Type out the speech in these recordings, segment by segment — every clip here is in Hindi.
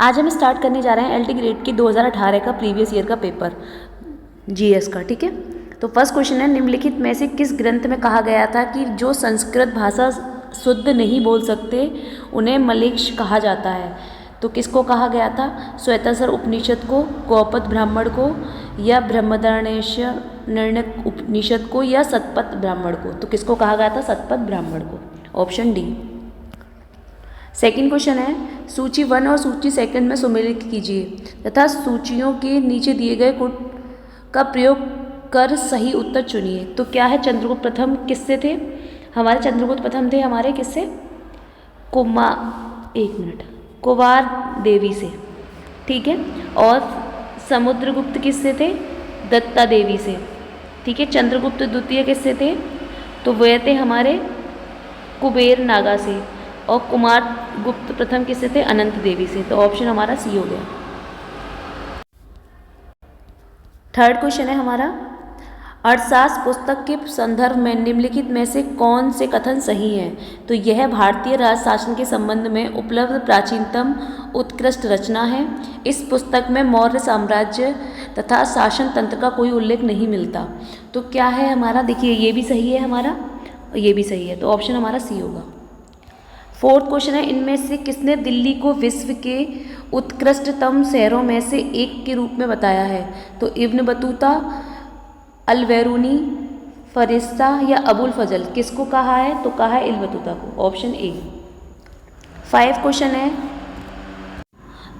आज हम स्टार्ट करने जा रहे हैं एलटी ग्रेड की 2018 का प्रीवियस ईयर का पेपर जीएस का। ठीक है, तो फर्स्ट क्वेश्चन है, निम्नलिखित में से किस ग्रंथ में कहा गया था कि जो संस्कृत भाषा शुद्ध नहीं बोल सकते उन्हें मलेच्छ कहा जाता है? तो किसको कहा गया था? श्वेताश्वर उपनिषद को, गौपद ब्राह्मण को, या ब्रह्मदारण्यक निर्णय उपनिषद को, या शतपथ ब्राह्मण को? तो किसको कहा गया था? शतपथ ब्राह्मण को, ऑप्शन डी। सेकंड क्वेश्चन है, सूची 1 और सूची 2 में सम्मिलित कीजिए तथा सूचियों के नीचे दिए गए कोड का प्रयोग कर सही उत्तर चुनिए। तो क्या है? चंद्रगुप्त प्रथम किससे थे? हमारे चंद्रगुप्त प्रथम थे हमारे किससे? कुवार देवी से। ठीक है, और समुद्रगुप्त किससे थे? दत्ता देवी से। ठीक है, चंद्रगुप्त द्वितीय किससे थे? तो वे थे हमारे कुबेर नागा से। और कुमार गुप्त प्रथम किससे थे? अनंत देवी से। तो ऑप्शन हमारा सी हो गया। थर्ड क्वेश्चन है हमारा, अर्थशास्त्र पुस्तक के संदर्भ में निम्नलिखित में से कौन से कथन सही हैं? तो यह भारतीय राज शासन के संबंध में उपलब्ध प्राचीनतम उत्कृष्ट रचना है। इस पुस्तक में मौर्य साम्राज्य तथा शासन तंत्र का कोई उल्लेख नहीं मिलता। तो क्या है हमारा? देखिए, ये भी सही है हमारा और ये भी सही है, तो ऑप्शन हमारा सी होगा। फोर्थ क्वेश्चन है, इनमें से किसने दिल्ली को विश्व के उत्कृष्टतम शहरों में से एक के रूप में बताया है? तो इब्न बतूता, अल-बैरूनी, फरिश्ता या अबुल फजल? किसको कहा है? तो कहा है इब्न बतूता को, ऑप्शन ए। 5 क्वेश्चन है,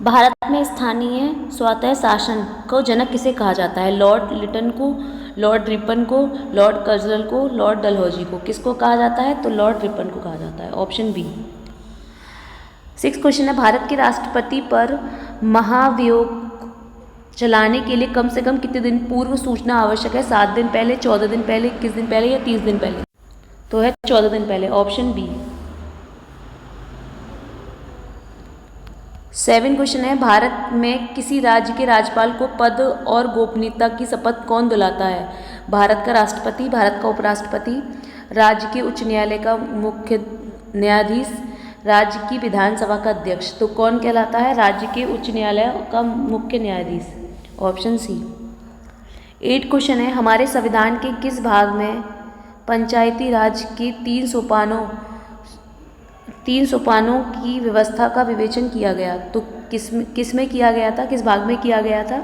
भारत में स्थानीय स्वतः शासन को जनक किसे कहा जाता है? लॉर्ड लिटन को, लॉर्ड रिपन को, लॉर्ड कर्जनल को, लॉर्ड डलहौजी को? किसको कहा जाता है? तो लॉर्ड रिपन को कहा जाता है, ऑप्शन बी। 6 क्वेश्चन है, भारत के राष्ट्रपति पर महाभियोग चलाने के लिए कम से कम कितने दिन पूर्व सूचना आवश्यक है? 7 दिन पहले, 14 दिन पहले, 21 दिन पहले या 30 दिन पहले? तो है 14 दिन पहले, ऑप्शन बी। 7 क्वेश्चन है, भारत में किसी राज्य के राज्यपाल को पद और गोपनीयता की शपथ कौन दिलाता है? भारत का राष्ट्रपति, भारत का उपराष्ट्रपति, राज्य के उच्च न्यायालय का मुख्य न्यायाधीश, राज्य की विधानसभा का अध्यक्ष? तो कौन कहलाता है? राज्य के उच्च न्यायालय का मुख्य न्यायाधीश, ऑप्शन सी। 8 क्वेश्चन है, हमारे संविधान के किस भाग में पंचायती राज के 3 सोपानों की व्यवस्था का विवेचन किया गया? तो किस में किया गया था? किस भाग में किया गया था?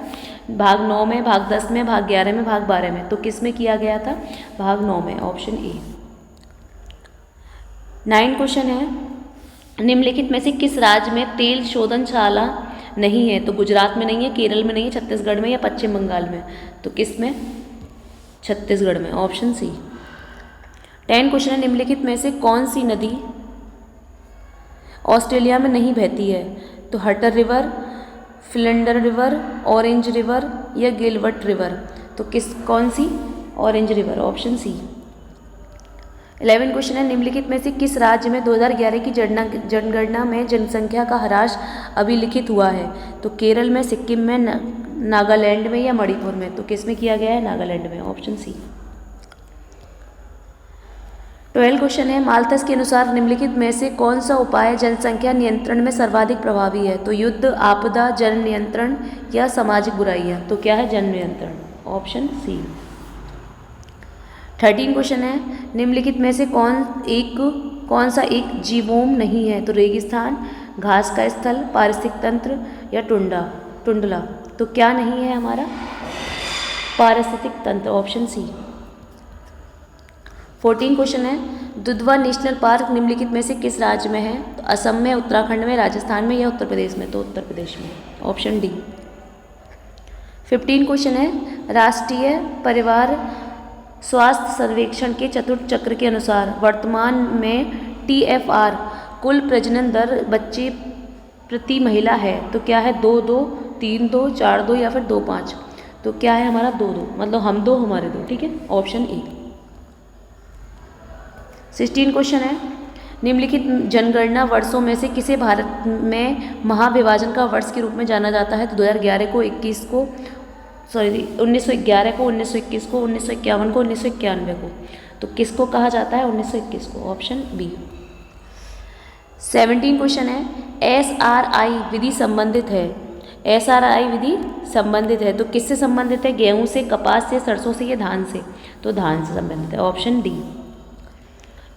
भाग 9 में, भाग 10 में, भाग 11 में, भाग 12 में? तो किस में किया गया था? भाग 9 में, ऑप्शन ए। 9 क्वेश्चन है, निम्नलिखित में से किस राज्य में तेल शोधनशाला नहीं है? तो गुजरात में नहीं है, केरल में नहीं है, छत्तीसगढ़ में या पश्चिम बंगाल में? तो किस में? छत्तीसगढ़ में, ऑप्शन सी। 10 क्वेश्चन है, निम्नलिखित में से कौन सी नदी ऑस्ट्रेलिया में नहीं बहती है? तो हटर रिवर, फिलेंडर रिवर, ऑरेंज रिवर या गिलवर्ट रिवर? तो कौन सी? Orange river, option C. 11 question है, निम्नलिखित में से किस राज्य में 2011 की जनगणना में जनसंख्या का ह्रास अभिलिखित हुआ है? तो केरल में, सिक्किम में, नागालैंड में या मणिपुर में? तो किस में किया गया है? नागालैंड में, ऑप्शन सी। 12 क्वेश्चन है, माल्थस के अनुसार निम्नलिखित में से कौन सा उपाय जनसंख्या नियंत्रण में सर्वाधिक प्रभावी है? तो युद्ध, आपदा, जन नियंत्रण या सामाजिक बुराइयां? तो क्या है? जन नियंत्रण, ऑप्शन सी। 13 क्वेश्चन है, निम्नलिखित में से कौन सा एक जीवोम नहीं है? तो रेगिस्तान, घास का स्थल, पारिस्थितिक तंत्र या टुंडला? तो क्या नहीं है हमारा? पारिस्थितिक तंत्र, ऑप्शन सी। 14 क्वेश्चन है, दुधवा नेशनल पार्क निम्नलिखित में से किस राज्य में है? तो असम में, उत्तराखंड में, राजस्थान में या उत्तर प्रदेश में? तो उत्तर प्रदेश में, ऑप्शन डी। 15 क्वेश्चन है, राष्ट्रीय परिवार स्वास्थ्य सर्वेक्षण के चतुर्थ चक्र के अनुसार वर्तमान में TFR कुल प्रजनन दर बच्चे प्रति महिला है? तो क्या है? 2-2, 3-2, 4-2 या फिर 2-5? तो क्या है हमारा? 2-2, मतलब हम 2 हमारे 2, ठीक है, ऑप्शन ए। 16 क्वेश्चन है, निम्नलिखित जनगणना वर्षों में से किसे भारत में महाविभाजन का वर्ष के रूप में जाना जाता है? तो 2011 को, 1911 को, 1921 को, 1951 को, 1991 को? तो किसको कहा जाता है? 1921 को, ऑप्शन बी। 17 क्वेश्चन है, SRI विधि संबंधित है। SRI विधि संबंधित है तो किससे संबंधित है? गेहूं से, कपास से, सरसों से या धान से? तो धान से संबंधित है, ऑप्शन डी।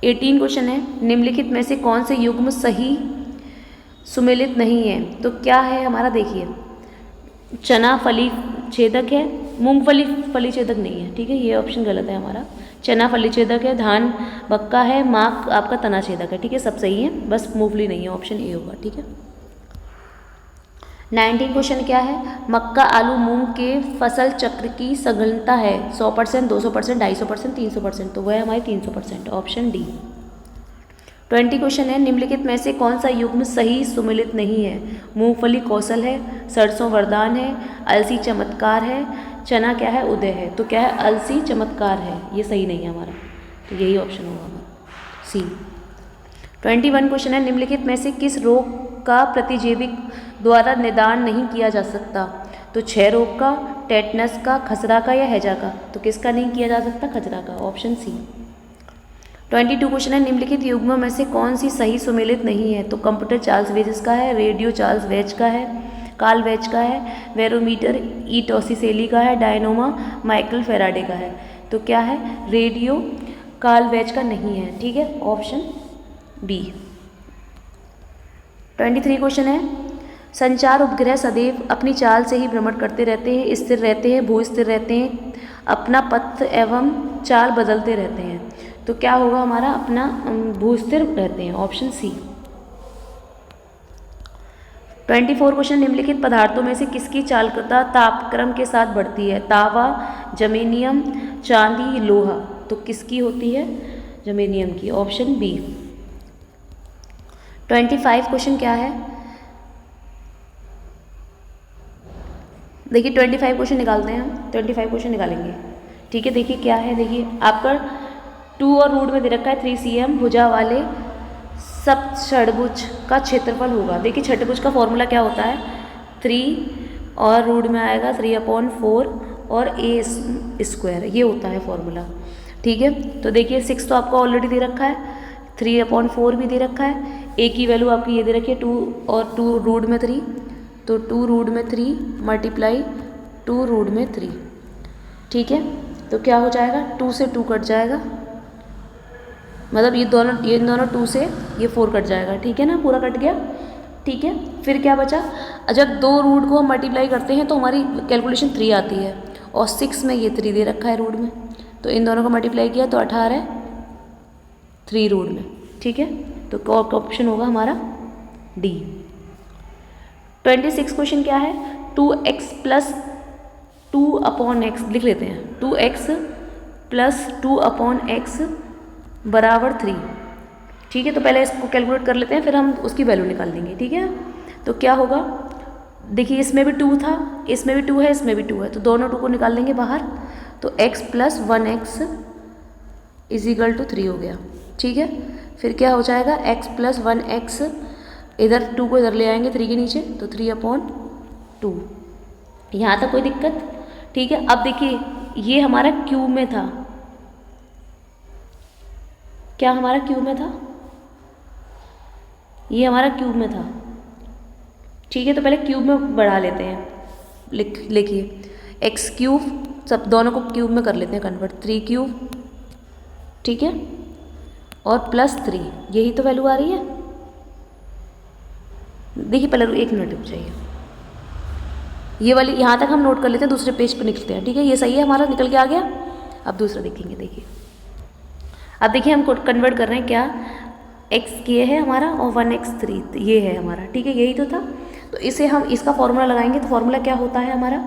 18 क्वेश्चन है, निम्नलिखित में से कौन से युग्म सही सुमेलित नहीं है? तो क्या है हमारा, देखिए, चना फली छेदक है, मूंगफली फली छेदक नहीं है, ठीक है, ये ऑप्शन गलत है हमारा। चना फली छेदक है, धान बक्का है, माक आपका तना छेदक है, ठीक है, सब सही है, बस मूंगफली नहीं है, ऑप्शन ए होगा, ठीक है। 19 क्वेश्चन क्या है, मक्का आलू मूंग के फसल चक्र की सघनता है 100%, 200%, 250%, 300%, तो वह हमारी 300%, ऑप्शन डी। 20 क्वेश्चन है, निम्नलिखित में से कौन सा युग्म सही सुमेलित नहीं है? मूंगफली कौशल है, सरसों वरदान है, अलसी चमत्कार है, चना क्या है, उदय है। तो क्या है, अलसी चमत्कार है, ये सही नहीं है हमारा, तो यही ऑप्शन होगा हमारा सी। 21 क्वेश्चन है, निम्नलिखित में से किस रोग का प्रतिजैविक द्वारा निदान नहीं किया जा सकता? तो क्षय रोग का, टेटनस का, खसरा का या हैजा का? तो किसका नहीं किया जा सकता? खसरा का, ऑप्शन सी। 22 क्वेश्चन है, निम्नलिखित युग्मों में से कौन सी सही सुमेलित नहीं है? तो कंप्यूटर चार्ल्स बेबेज का है, रेडियो चार्ल्स वेच का है, कार्ल वेच का है, बैरोमीटर ई टॉसिसेली का है, डायनोमा माइकल फेराडे का है। तो क्या है, रेडियो कार्ल वेच का नहीं है, ठीक है, ऑप्शन बी। 23 क्वेश्चन है, संचार उपग्रह सदैव अपनी चाल से ही भ्रमण करते रहते हैं, स्थिर रहते हैं, भू स्थिर रहते हैं, अपना पथ एवं चाल बदलते रहते हैं। तो क्या होगा हमारा, अपना भू स्थिर रहते हैं, ऑप्शन सी। 24 क्वेश्चन, निम्नलिखित पदार्थों में से किसकी चालकता तापक्रम के साथ बढ़ती है? तांबा, जर्मेनियम, चांदी, लोहा। तो किसकी होती है? जर्मेनियम की, ऑप्शन बी। 25 क्वेश्चन क्या है, देखिए 25 क्वेश्चन निकालते हैं हम, 25 क्वेश्चन निकालेंगे, ठीक है। देखिए क्या है, देखिए आपका 2 और रूट में दे रखा है 3 cm भुजा वाले सप्तषड्भुज का क्षेत्रफल होगा। देखिए छठभुज का फॉर्मूला क्या होता है, 3 और रूट में आएगा 3/4 और a², ये होता है फॉर्मूला, ठीक है। तो देखिए 6 तो आपको ऑलरेडी दे रखा है, 3/4 भी दे रखा है, a की वैल्यू आपकी ये दे रखी है 2 और 2 रूट में 3, तो 2 रूट में 3 मल्टीप्लाई 2 रूट में 3, ठीक है। तो क्या हो जाएगा, 2 से 2 कट जाएगा, मतलब ये दोनों 2 से ये 4 कट जाएगा, ठीक है ना, पूरा कट गया, ठीक है। फिर क्या बचा, जब 2 रूट को हम मल्टीप्लाई करते हैं तो हमारी कैलकुलेशन 3 आती है, और 6 में ये 3 दे रखा है रूट में, तो इन दोनों को मल्टीप्लाई किया तो 18 3 रूट में, ठीक है। तो ऑप्शन होगा हमारा डी। 26 क्वेश्चन क्या है, 2x + 2/x लिख लेते हैं, 2x + 2/x = 3, ठीक है। तो पहले इसको कैलकुलेट कर लेते हैं, फिर हम उसकी वैल्यू निकाल लेंगे, ठीक है। तो क्या होगा, देखिए इसमें भी 2 था, इसमें भी 2 है, इसमें भी 2 है, तो दोनों 2 को निकाल लेंगे बाहर, तो x + 1x = 3 हो गया, ठीक है। फिर क्या हो जाएगा, x + 1x, इधर 2 को इधर ले आएंगे 3 के नीचे, तो 3/2। यहाँ तक कोई दिक्कत, ठीक है। अब देखिए ये हमारा क्यूब में था, क्या हमारा क्यूब में था, ये हमारा क्यूब में था, ठीक है। तो पहले क्यूब में बढ़ा लेते हैं, लिखिए x3, सब दोनों को क्यूब में कर लेते हैं कन्वर्ट, 3³ ठीक है, और +3, यही तो वैल्यू आ रही है। देखिए पहले 1 मिनट रुक जाइए, ये वाली यहाँ तक हम नोट कर लेते हैं, दूसरे पेज पर निकलते हैं, ठीक है। ये सही है, हमारा निकल के आ गया। अब दूसरा देखेंगे, देखिए अब देखिए हम कन्वर्ट कर रहे हैं, क्या x ये है हमारा और 1x3 ये है हमारा, ठीक है, यही तो था। तो इसे हम इसका फॉर्मूला लगाएंगे, तो फॉर्मूला क्या होता है हमारा,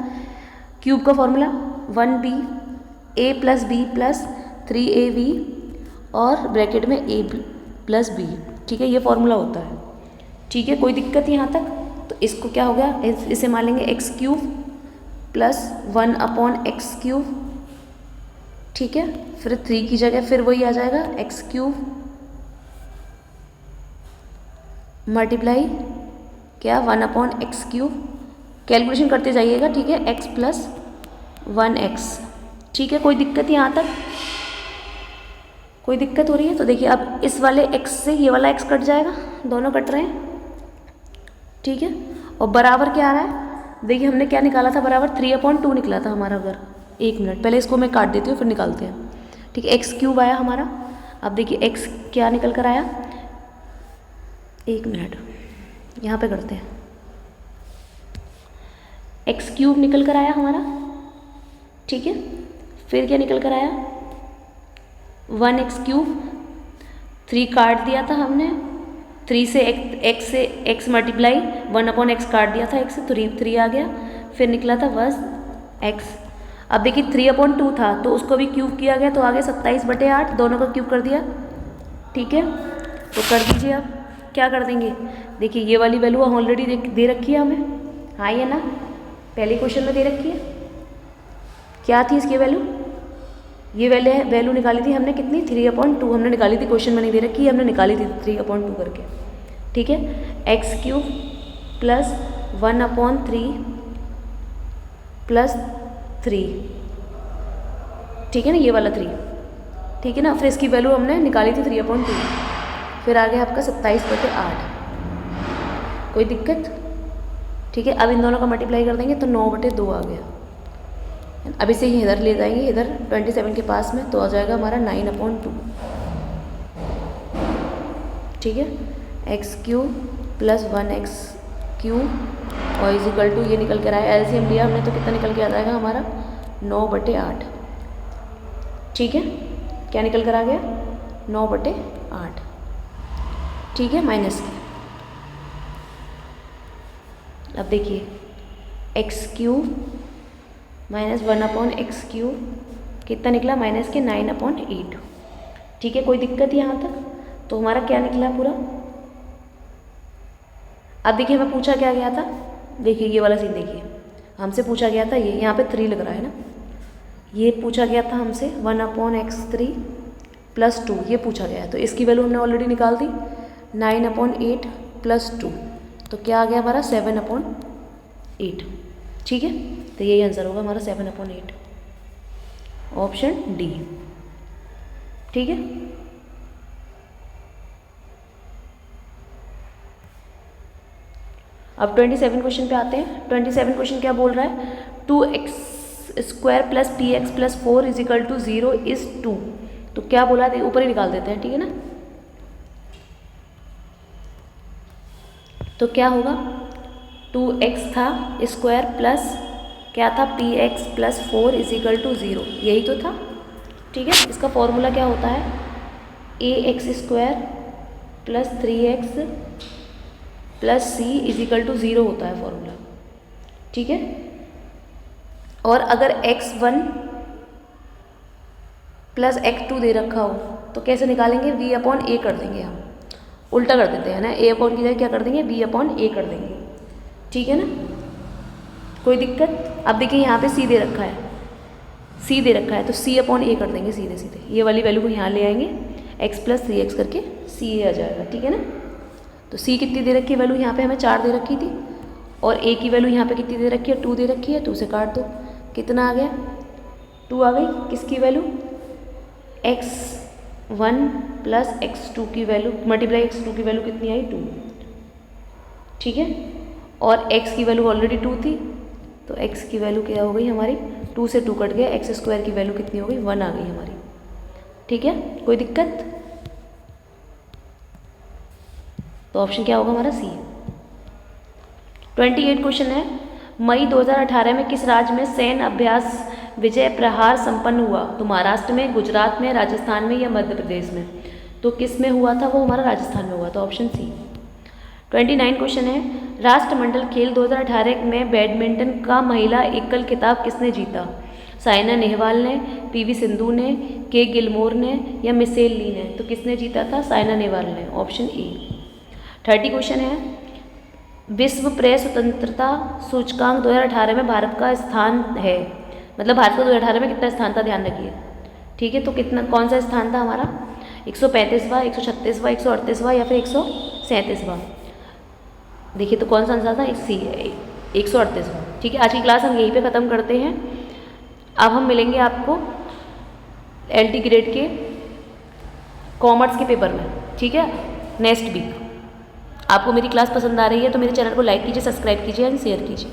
क्यूब का formula 1b a + b + 3ab और ब्रैकेट में a + b, ठीक है, ये फॉर्मूला होता है, ठीक है। कोई दिक्कत यहाँ तक, तो इसको क्या हो गया, इसे मान लेंगे x³ + 1/x³, ठीक है। फिर 3 की जगह फिर वही आ जाएगा x³ मल्टीप्लाई क्या 1/x³, कैलकुलेशन करते जाइएगा, ठीक है, x + 1x, ठीक है। कोई दिक्कत यहाँ तक, कोई दिक्कत हो रही है? तो देखिए अब इस वाले x से ये वाला x कट जाएगा, दोनों कट रहे हैं, ठीक है। और बराबर क्या आ रहा है? देखिए हमने क्या निकाला था, बराबर 3/2 निकला था हमारा। अगर 1 मिनट पहले इसको मैं काट देती हूँ फिर निकालते हैं, ठीक है। x³ आया हमारा। अब देखिए x क्या निकल कर आया, 1 मिनट यहाँ पे करते हैं, x³ निकल कर आया हमारा, ठीक है। फिर क्या निकल कर आया, 1x³, 3 काट दिया था हमने, 3 से x से x मल्टीप्लाई 1/x काट दिया था, x से 3 आ गया, फिर निकला था बस x। अब देखिए 3/2 था तो उसको भी क्यूब किया गया तो आ गया 27/8, दोनों का क्यूब कर दिया, ठीक है। तो कर दीजिए, अब क्या कर देंगे, देखिए ये वाली वैल्यू ऑलरेडी दे रखी है हमें, हाँ ये ना पहले क्वेश्चन में दे रखी है। क्या थी इसकी वैल्यू, ये वैल्यू निकाली थी हमने कितनी, 3/2 हमने निकाली थी, क्वेश्चन में नहीं दे रखी है, हमने निकाली थी 3/2 करके, ठीक है। x³ प्लस 1/3 प्लस 3, ठीक है ना, ये वाला 3, ठीक है ना। फिर इसकी वैल्यू हमने निकाली थी 3/2, फिर आ गया आपका 27/8। कोई दिक्कत, ठीक है। अब इन दोनों का मल्टीप्लाई कर देंगे तो 9/2 आ गया। अब इसे ही इधर ले जाएंगे, इधर 27 के पास में, तो आ जाएगा हमारा 9/2, ठीक है। x³ प्लस 1x³ और इजिकल टू ये निकल कर आया, एलसीएम लिया हमने तो कितना निकल के आ जाएगा हमारा 9/8, ठीक है। क्या निकल कर आ गया, 9/8, ठीक है, माइनस के। अब देखिए x³ माइनस 1/x³ कितना निकला, माइनस के 9/8, ठीक है। कोई दिक्कत यहाँ तक, तो हमारा क्या निकला पूरा। अब देखिए हमें पूछा क्या गया था, देखिए ये वाला सीन देखिए, हमसे पूछा गया था, ये यहाँ पे 3 लग रहा है ना, ये पूछा गया था हमसे 1/x³ प्लस 2, ये पूछा गया है, तो इसकी वैल्यू हमने ऑलरेडी निकाल दी, 9/8 प्लस 2, तो क्या आ गया हमारा 7/8, ठीक है। तो यही आंसर होगा हमारा 7/8, ऑप्शन डी, ठीक है। अब 27 क्वेश्चन पे आते हैं। 27 क्वेश्चन क्या बोल रहा है, 2x² plus px plus 4 equal to 0 is 2। तो क्या बोला है, ऊपर ही निकाल देते हैं, ठीक है ना। तो क्या होगा, 2x था स्क्वायर प्लस क्या था px प्लस 4 इजिकल टू 0, यही तो था, ठीक है। इसका फॉर्मूला क्या होता है, ax² plus 3x plus c equal to 0 होता है फॉर्मूला, ठीक है। और अगर x1 प्लस x2 दे रखा हो तो कैसे निकालेंगे, v/a कर देंगे, हम उल्टा कर देते हैं ना, a/, की जगह क्या कर देंगे, v/a कर देंगे, ठीक है ना। कोई दिक्कत। अब देखिए यहाँ पे c दे रखा है, c दे रखा है तो c/a कर देंगे सीधे सीधे, ये वाली वैल्यू को यहाँ ले आएंगे, x प्लस 3x करके c आ जाएगा, ठीक है ना। तो c कितनी दे रखी है वैल्यू, यहाँ पे हमें 4 दे रखी थी, और a की वैल्यू यहाँ पे कितनी दे रखी है, 2 दे रखी है, 2 से काट दो, कितना आ गया, 2 आ गई। किसकी वैल्यू, x1 प्लस x2 की वैल्यू मल्टीप्लाई x2 की वैल्यू कितनी आई, 2, ठीक है। और x की वैल्यू ऑलरेडी 2 थी, तो x की वैल्यू क्या हो गई हमारी, 2 से 2 कट गया, x² की वैल्यू कितनी हो गई, 1 आ गई हमारी, ठीक है। कोई दिक्कत, तो ऑप्शन क्या होगा हमारा सी। 28 क्वेश्चन है, मई 2018 में किस राज्य में सैन्य अभ्यास विजय प्रहार संपन्न हुआ, तो महाराष्ट्र में, गुजरात में, राजस्थान में या मध्य प्रदेश में। तो किस में हुआ था, वो हमारा राजस्थान में हुआ, तो ऑप्शन सी। 29 क्वेश्चन है, राष्ट्रमंडल खेल 2018 में बैडमिंटन का महिला एकल खिताब किसने जीता, साइना नेहवाल ने, पीवी सिंधु ने, के गिलमोर ने या मिशेल ली ने। तो किसने जीता था, साइना नेहवाल ने, ऑप्शन ए। 30 क्वेश्चन है, विश्व प्रेस स्वतंत्रता सूचकांक 2018 में भारत का स्थान है, मतलब भारत का 2018 में कितना स्थान था, ध्यान रखिए, ठीक है। तो कितना, कौन सा स्थान था हमारा, 135वां, 136वां, 138वां या फिर 137वां। देखिए तो कौन सा आंसर था, सी 138वां, ठीक है। आज की क्लास हम यहीं पे ख़त्म करते हैं। अब हम मिलेंगे आपको LT ग्रेड के कॉमर्स के पेपर में, ठीक है, नेक्स्ट वीक। आपको मेरी क्लास पसंद आ रही है तो मेरे चैनल को लाइक कीजिए, सब्सक्राइब कीजिए एंड शेयर कीजिए।